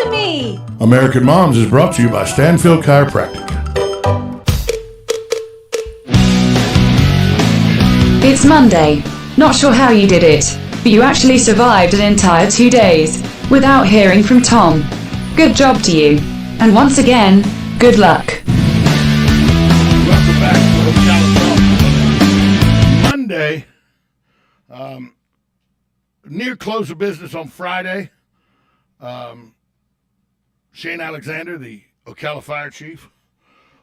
to me. American Moms is brought to you by Stanfield Chiropractic. It's Monday. Not sure how you did it, but you actually survived an entire 2 days without hearing from Tom. Good job to you. And once again, good luck. Welcome back to Ocala Monday. Near close of business on Friday. Shane Alexander, the Ocala fire chief,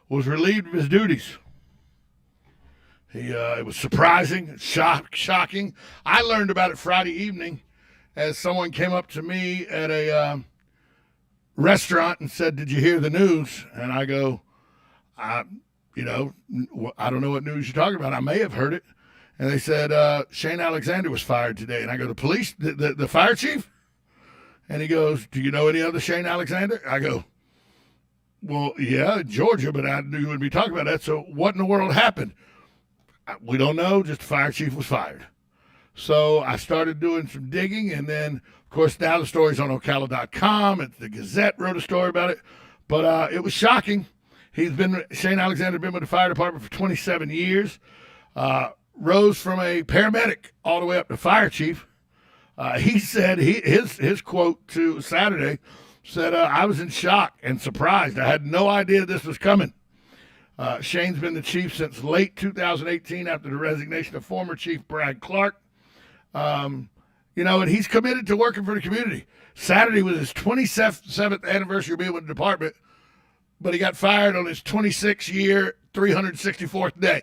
was relieved of his duties. It was surprising, shocking. I learned about it Friday evening as someone came up to me at a restaurant and said, "Did you hear the news?" And I go, I don't know what news you're talking about. I may have heard it. And they said, Shane Alexander was fired today. And I go, the police, the fire chief? And he goes, "Do you know any other Shane Alexander?" I go, "Well, yeah, Georgia, but I knew you wouldn't be talking about that. So what in the world happened?" "We don't know, just the fire chief was fired." So I started doing some digging, and then, of course, now the story's on Ocala.com. The Gazette wrote a story about it. But it was shocking. Shane Alexander been with the fire department for 27 years. Rose from a paramedic all the way up to fire chief. He said, his quote to Saturday said, "I was in shock and surprised. I had no idea this was coming." Shane's been the chief since late 2018 after the resignation of former chief Brad Clark. And he's committed to working for the community. Saturday was his 27th anniversary of being with the department, but he got fired on his 26-year, 364th day.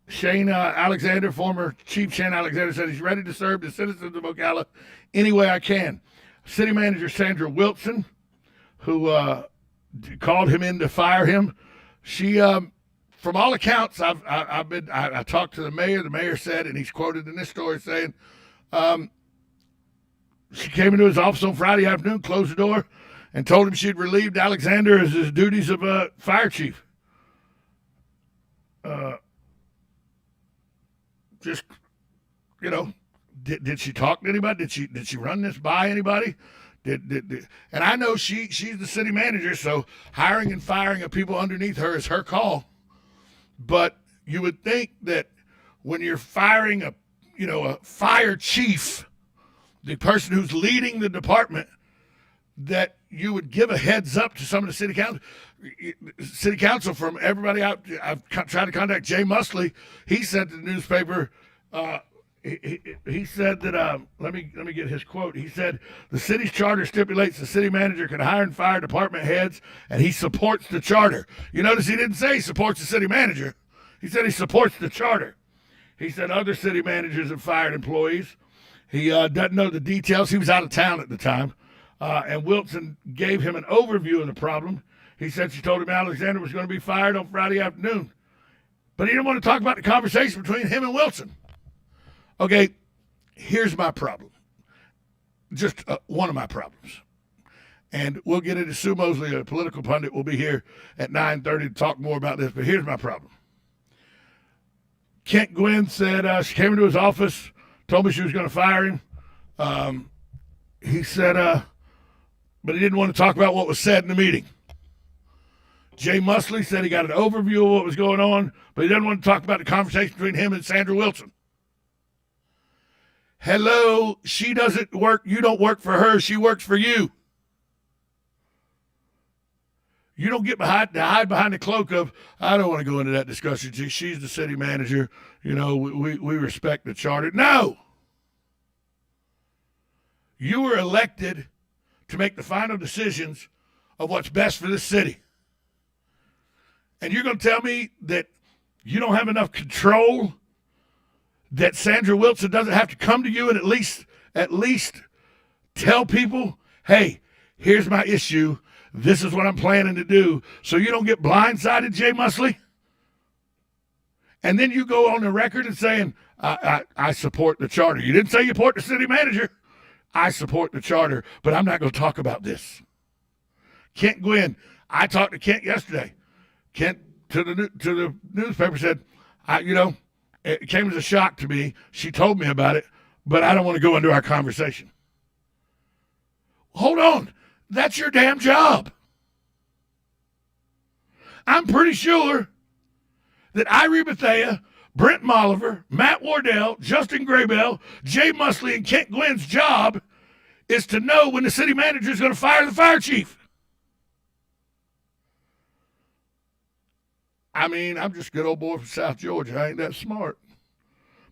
Shane Alexander, former Chief Shane Alexander, said he's ready to serve the citizens of Ocala any way I can. City manager Sandra Wilson, who called him in to fire him, she, from all accounts, I talked to the mayor. The mayor said, and he's quoted in this story saying, she came into his office on Friday afternoon, closed the door, and told him she'd relieved Alexander of his duties of fire chief. Did she talk to anybody? Did she run this by anybody? And I know she's the city manager, so hiring and firing of people underneath her is her call. But you would think that when you're firing a fire chief, the person who's leading the department, that you would give a heads up to some of the city council from everybody out. I've tried to contact Jay Musley. He said to the newspaper, he said that, let me get his quote. He said, "The city's charter stipulates the city manager can hire and fire department heads, and he supports the charter." You notice he didn't say he supports the city manager. He said he supports the charter. He said other city managers have fired employees. He doesn't know the details. He was out of town at the time. And Wilson gave him an overview of the problem. He said she told him Alexander was going to be fired on Friday afternoon. But he didn't want to talk about the conversation between him and Wilson. Okay, here's my problem. Just one of my problems. And we'll get into Sue Mosley, a political pundit. We'll be here at 9:30 to talk more about this. But here's my problem. Kent Gwynn said she came into his office, told me she was going to fire him. He said, but he didn't want to talk about what was said in the meeting. Jay Musley said he got an overview of what was going on, but he didn't want to talk about the conversation between him and Sandra Wilson. Hello, she doesn't work. You don't work for her. She works for you. You don't get hide behind the cloak of, "I don't want to go into that discussion. She's the city manager. We respect the charter." No. You were elected to make the final decisions of what's best for this city. And you're going to tell me that you don't have enough control, that Sandra Wilson doesn't have to come to you and at least tell people, "Hey, here's my issue. This is what I'm planning to do," so you don't get blindsided, Jay Musley? And then you go on the record and saying, I support the charter. You didn't say you support the city manager. "I support the charter, but I'm not going to talk about this." Kent Gwynn, I talked to Kent yesterday. Kent, to the newspaper, said, it came as a shock to me. She told me about it, but I don't want to go into our conversation. Hold on. That's your damn job. I'm pretty sure that Irie Bethea, Brent Molliver, Matt Wardell, Justin Graybell, Jay Musley, and Kent Gwynn's job is to know when the city manager is going to fire the fire chief. I mean, I'm just a good old boy from South Georgia. I ain't that smart.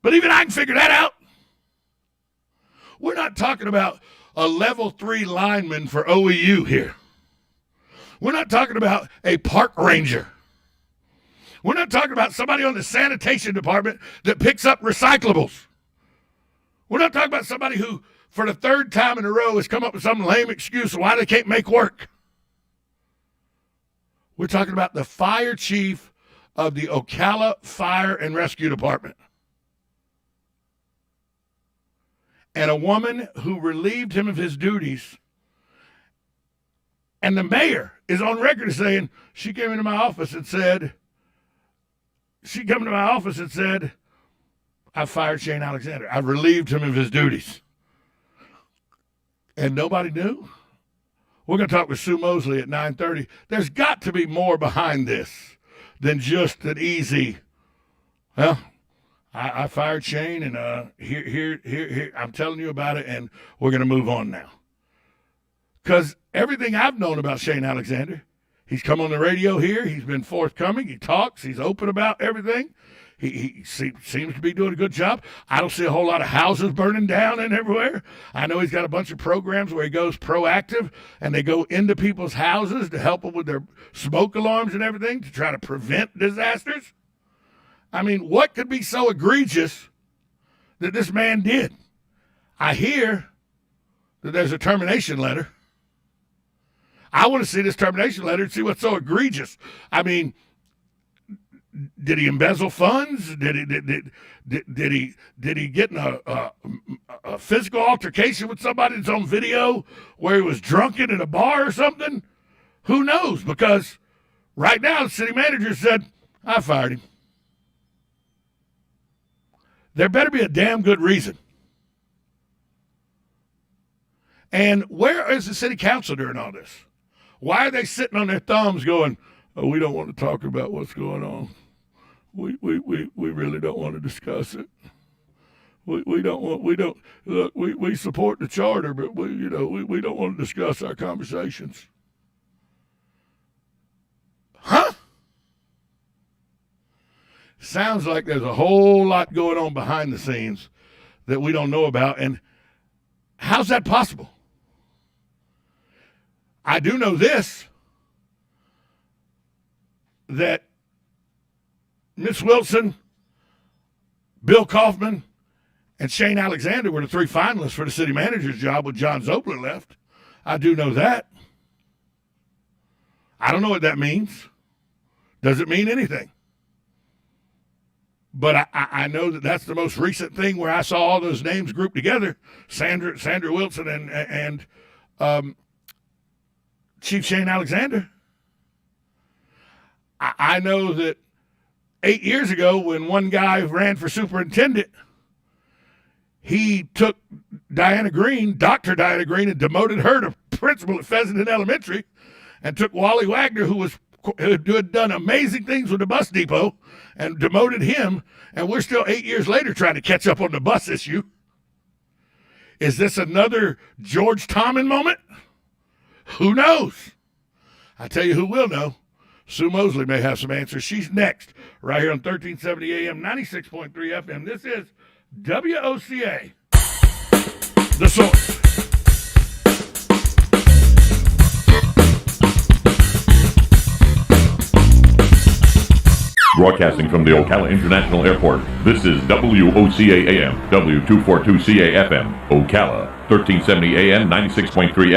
But even I can figure that out. We're not talking about a level 3 lineman for OEU here. We're not talking about a park ranger. We're not talking about somebody on the sanitation department that picks up recyclables. We're not talking about somebody who, for the third time in a row, has come up with some lame excuse why they can't make work. We're talking about the fire chief of the Ocala Fire and Rescue Department. And a woman who relieved him of his duties. And the mayor is on record as saying, she came into my office and said, I fired Shane Alexander. I relieved him of his duties. And nobody knew? We're going to talk with Sue Mosley at 9:30. There's got to be more behind this than just an easy, well, I fired Shane, and here, I'm telling you about it, and we're going to move on now. Because everything I've known about Shane Alexander, he's come on the radio here, he's been forthcoming, he talks, he's open about everything. He seems to be doing a good job. I don't see a whole lot of houses burning down and everywhere. I know he's got a bunch of programs where he goes proactive, and they go into people's houses to help them with their smoke alarms and everything to try to prevent disasters. I mean, what could be so egregious that this man did? I hear that there's a termination letter. I want to see this termination letter and see what's so egregious. I mean, did he embezzle funds? Did he get in a physical altercation with somebody that's on video where he was drunken in a bar or something? Who knows? Because right now the city manager said, I fired him. There better be a damn good reason. And where is the city council during all this? Why are they sitting on their thumbs going, oh, we don't want to talk about what's going on. We really don't want to discuss it. We support the charter, but we don't want to discuss our conversations. Huh? Sounds like there's a whole lot going on behind the scenes that we don't know about. And how's that possible? I do know this, that Miss Wilson, Bill Kaufman, and Shane Alexander were the 3 finalists for the city manager's job when John Zopler left. I do know that. I don't know what that means. Does it mean anything? But I know that that's the most recent thing where I saw all those names grouped together. Sandra Wilson and Chief Shane Alexander. I know that 8 years ago when one guy ran for superintendent, he took Diana Green, Dr. Diana Green, and demoted her to principal at Pheasant Elementary, and took Wally Wagner, who had done amazing things with the bus depot, and demoted him, and we're still 8 years later trying to catch up on the bus issue. Is this another George Tommen moment? Who knows? I tell you who will know. Sue Mosley may have some answers. She's next, right here on 1370 AM, 96.3 FM. This is WOCA, The Source. Broadcasting from the Ocala International Airport, this is WOCA AM, W242CA FM, Ocala, 1370 AM, 96.3